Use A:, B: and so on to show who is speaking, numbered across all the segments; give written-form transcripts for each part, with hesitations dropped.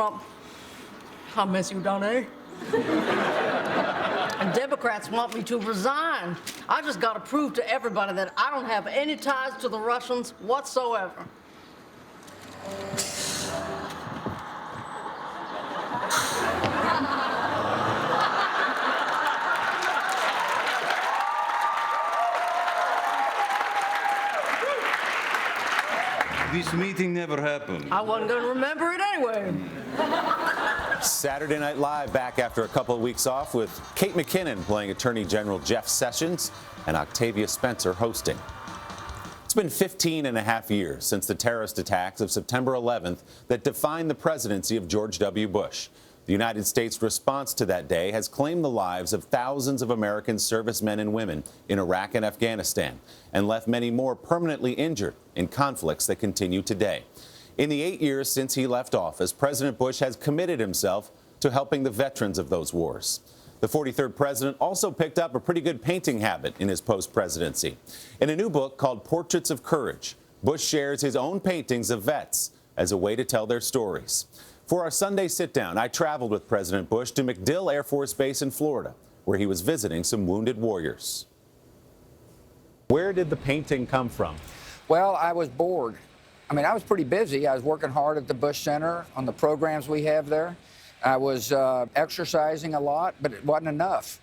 A: I miss you, don't I? And Democrats want me to resign. I just got to prove to everybody that I don't have any ties to the Russians whatsoever.
B: This meeting never happened.
A: I wasn't going to remember it anyway.
C: Saturday Night Live back after a couple of weeks off with Kate McKinnon playing Attorney General Jeff Sessions and Octavia Spencer hosting. It's been 15 and a half years since the terrorist attacks of September 11th that defined the presidency of George W. Bush. The United States' response to that day has claimed the lives of thousands of American servicemen and women in Iraq and Afghanistan and left many more permanently injured in conflicts that continue today. In the 8 years since he left office, President Bush has committed himself to helping the veterans of those wars. The 43rd president also picked up a pretty good painting habit in his post-presidency. In a new book called Portraits of Courage, Bush shares his own paintings of vets as a way to tell their stories. For our Sunday sit-down, I traveled with President Bush to MacDill Air Force Base in Florida, where he was visiting some wounded warriors. Where did the painting come from?
D: Well, I was bored. I mean, I was pretty busy. I was working hard at the Bush Center on the programs we have there. I was exercising a lot, but it wasn't enough.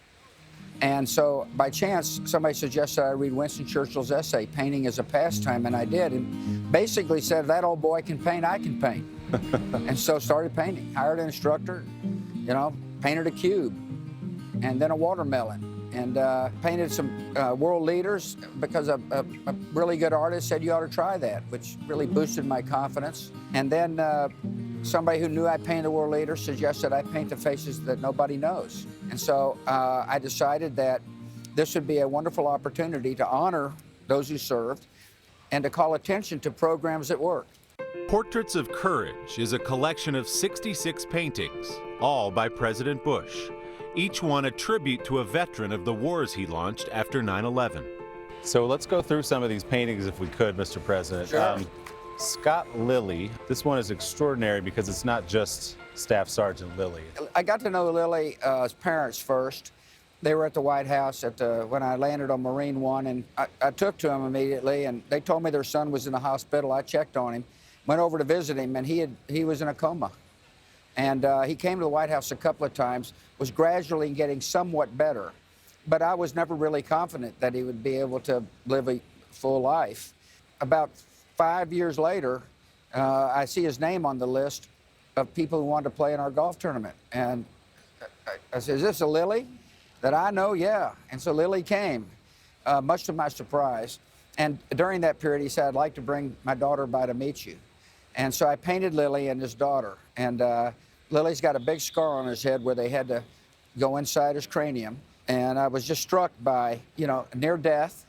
D: And so, by chance, somebody suggested I read Winston Churchill's essay, Painting as a Pastime, and I did. And basically said, if that old boy can paint, I can paint. And so started painting. Hired an instructor, painted a cube, and then a watermelon. And painted some world leaders because a really good artist said you ought to try that, which really boosted my confidence. And then somebody who knew I painted world leaders suggested I paint the faces that nobody knows. And so I decided that this would be a wonderful opportunity to honor those who served and to call attention to programs that work.
E: Portraits of Courage is a collection of 66 paintings, all by President Bush. Each one a tribute to a veteran of the wars he launched after 9/11.
C: So let's go through some of these paintings if we could, Mr. President.
D: Sure.
C: Scott Lilly, this one is extraordinary because it's not just Staff Sergeant Lilly.
D: I got to know Lily's parents first. They were at the White House when I landed on Marine One, and I took to him immediately, and they told me their son was in the hospital. I checked on him, went over to visit him, and he was in a coma. And he came to the White House a couple of times, was gradually getting somewhat better. But I was never really confident that he would be able to live a full life. About 5 years later, I see his name on the list of people who wanted to play in our golf tournament. And I said, is this a Lily that I know? Yeah. And so Lily came, much to my surprise. And during that period, he said, I'd like to bring my daughter by to meet you. And so I painted Lily and his daughter. And Lily's got a big scar on his head where they had to go inside his cranium. And I was just struck by, near death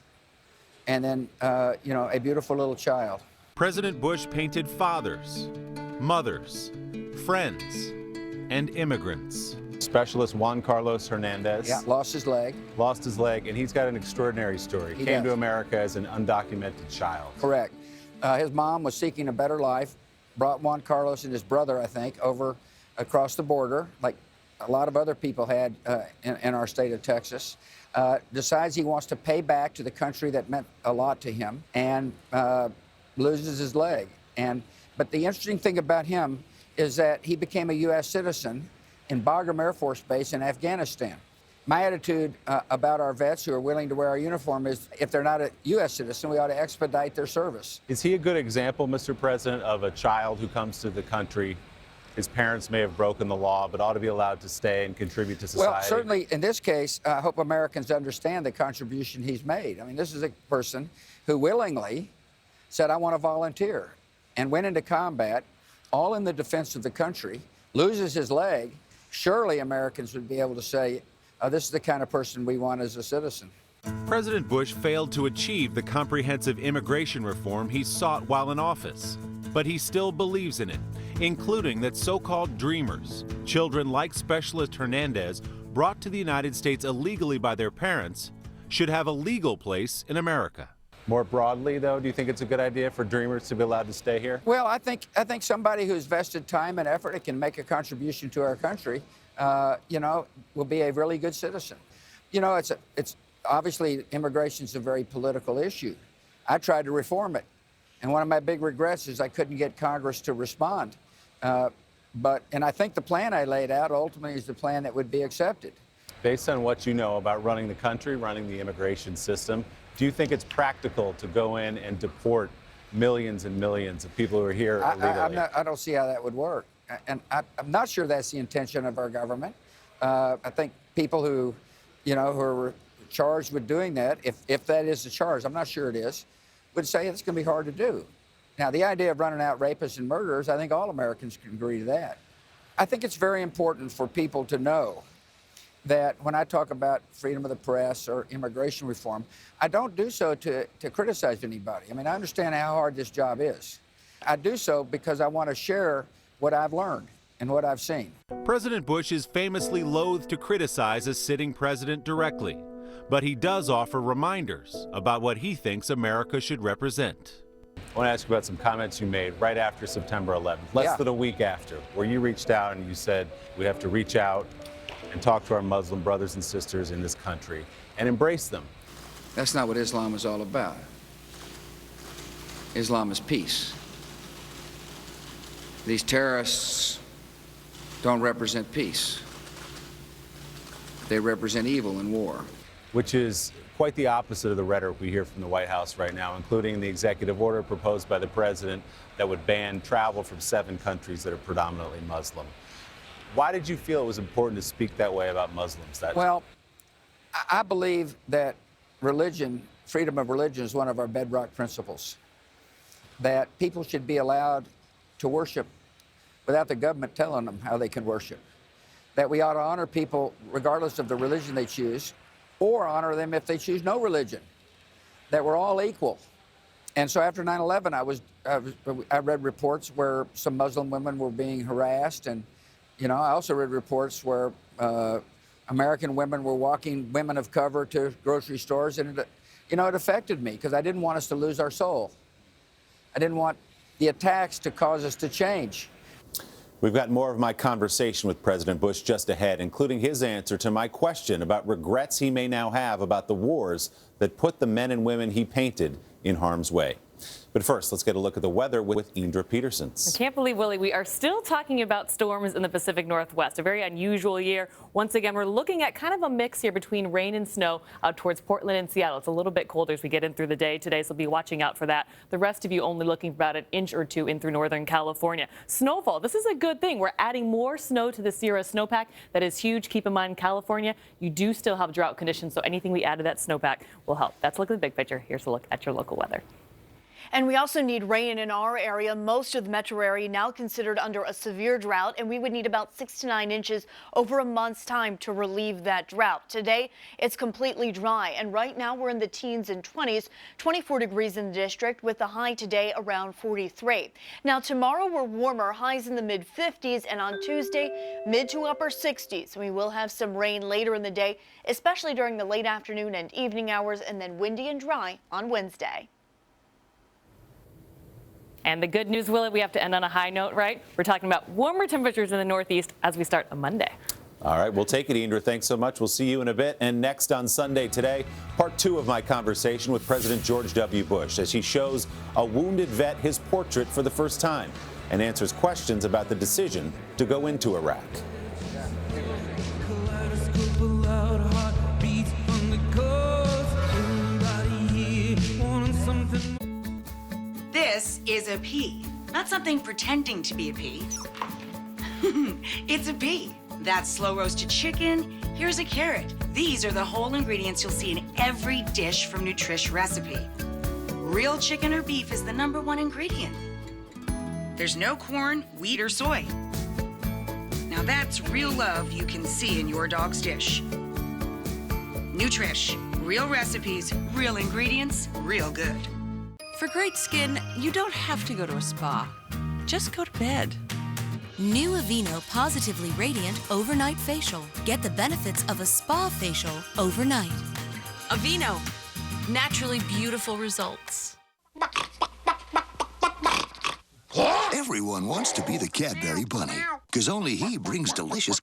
D: and then, a beautiful little child.
E: President Bush painted fathers, mothers, friends, and immigrants.
C: Specialist Juan Carlos Hernandez.
D: Yeah, lost his leg.
C: Lost his leg, and he's got an extraordinary story. He came
D: does.
C: to America as an undocumented child.
D: Correct. His mom was seeking a better life, brought Juan Carlos and his brother, I think, over across the border, like a lot of other people had in our state of Texas. Decides he wants to pay back to the country that meant a lot to him, and loses his leg. But the interesting thing about him is that he became a U.S. citizen in Bagram Air Force Base in Afghanistan. My attitude about our vets who are willing to wear our uniform is if they're not a U.S. citizen, we ought to expedite their service.
C: Is he a good example, Mr. President, of a child who comes to the country? His parents may have broken the law, but ought to be allowed to stay and contribute to society.
D: Well, certainly in this case, I hope Americans understand the contribution he's made. I mean, this is a person who willingly said, I want to volunteer, and went into combat, all in the defense of the country, loses his leg. Surely Americans would be able to say, this is the kind of person we want as a citizen.
E: President Bush failed to achieve the comprehensive immigration reform he sought while in office, but he still believes in it, including that so-called dreamers, children like Specialist Hernandez brought to the United States illegally by their parents, should have a legal place in America.
C: More broadly, though, do you think it's a good idea for Dreamers to be allowed to stay here?
D: Well, I think somebody who's vested time and effort and can make a contribution to our country, will be a really good citizen. It's obviously immigration's a very political issue. I tried to reform it, and one of my big regrets is I couldn't get Congress to respond. And I think the plan I laid out ultimately is the plan that would be accepted.
C: Based on what you know about running the country, running the immigration system, do you think it's practical to go in and deport millions and millions of people who are here illegally?
D: I don't see how that would work. And I'm not sure that's the intention of our government. I think people who are charged with doing that, if that is the charge, I'm not sure it is, would say it's going to be hard to do. Now, the idea of running out rapists and murderers, I think all Americans can agree to that. I think it's very important for people to know that when I talk about freedom of the press or immigration reform, I don't do so to criticize anybody. I mean, I understand how hard this job is. I do so because I want to share what I've learned and what I've seen.
E: President Bush is famously loath to criticize a sitting president directly, but he does offer reminders about what he thinks America should represent.
C: I want to ask you about some comments you made right after September 11th, less than a week after, where you reached out and you said, we have to reach out and talk to our Muslim brothers and sisters in this country and embrace them.
D: That's not what Islam is all about. Islam is peace. These terrorists don't represent peace. They represent evil and war.
C: Which is quite the opposite of the rhetoric we hear from the White House right now, including the executive order proposed by the president that would ban travel from 7 countries that are predominantly Muslim. Why did you feel it was important to speak that way about Muslims?
D: Well, I believe that religion, freedom of religion, is one of our bedrock principles. That people should be allowed to worship without the government telling them how they can worship. That we ought to honor people regardless of the religion they choose, or honor them if they choose no religion. That we're all equal. And so after 9/11, I read reports where some Muslim women were being harassed, and I also read reports where American women were walking women of cover to grocery stores, and it affected me because I didn't want us to lose our soul. I didn't want the attacks to cause us to change.
C: We've got more of my conversation with President Bush just ahead, including his answer to my question about regrets he may now have about the wars that put the men and women he painted in harm's way. But first, let's get a look at the weather with Indra Petersons.
F: I can't believe, Willie, we are still talking about storms in the Pacific Northwest. A very unusual year. Once again, we're looking at kind of a mix here between rain and snow out towards Portland and Seattle. It's a little bit colder as we get in through the day today, so be watching out for that. The rest of you only looking for about an inch or 2 in through Northern California. Snowfall, this is a good thing. We're adding more snow to the Sierra snowpack. That is huge. Keep in mind, California, you do still have drought conditions, so anything we add to that snowpack will help. That's a look at the big picture. Here's a look at your local weather.
G: And we also need rain in our area. Most of the metro area now considered under a severe drought, and we would need about 6 to 9 inches over a month's time to relieve that drought. Today, it's completely dry, and right now we're in the teens and 20s, 24 degrees in the district with the high today around 43. Now tomorrow we're warmer, highs in the mid-50s, and on Tuesday, mid to upper 60s. We will have some rain later in the day, especially during the late afternoon and evening hours, and then windy and dry on Wednesday.
F: And the good news, Willie, we have to end on a high note, right? We're talking about warmer temperatures in the Northeast as we start on Monday.
C: All right, we'll take it, Indra. Thanks so much. We'll see you in a bit. And next on Sunday Today, part 2 of my conversation with President George W. Bush as he shows a wounded vet his portrait for the first time and answers questions about the decision to go into Iraq.
H: This is a pea, not something pretending to be a pea. It's a pea. That's slow roasted chicken. Here's a carrot. These are the whole ingredients you'll see in every dish from Nutrish Recipe. Real chicken or beef is the #1 ingredient. There's no corn, wheat, or soy. Now that's real love you can see in your dog's dish. Nutrish, real recipes, real ingredients, real good.
I: For great skin, you don't have to go to a spa. Just go to bed.
J: New Aveeno Positively Radiant Overnight Facial. Get the benefits of a spa facial overnight.
I: Aveeno,
J: naturally beautiful results.
K: Everyone wants to be the Cadbury Bunny, because only he brings delicious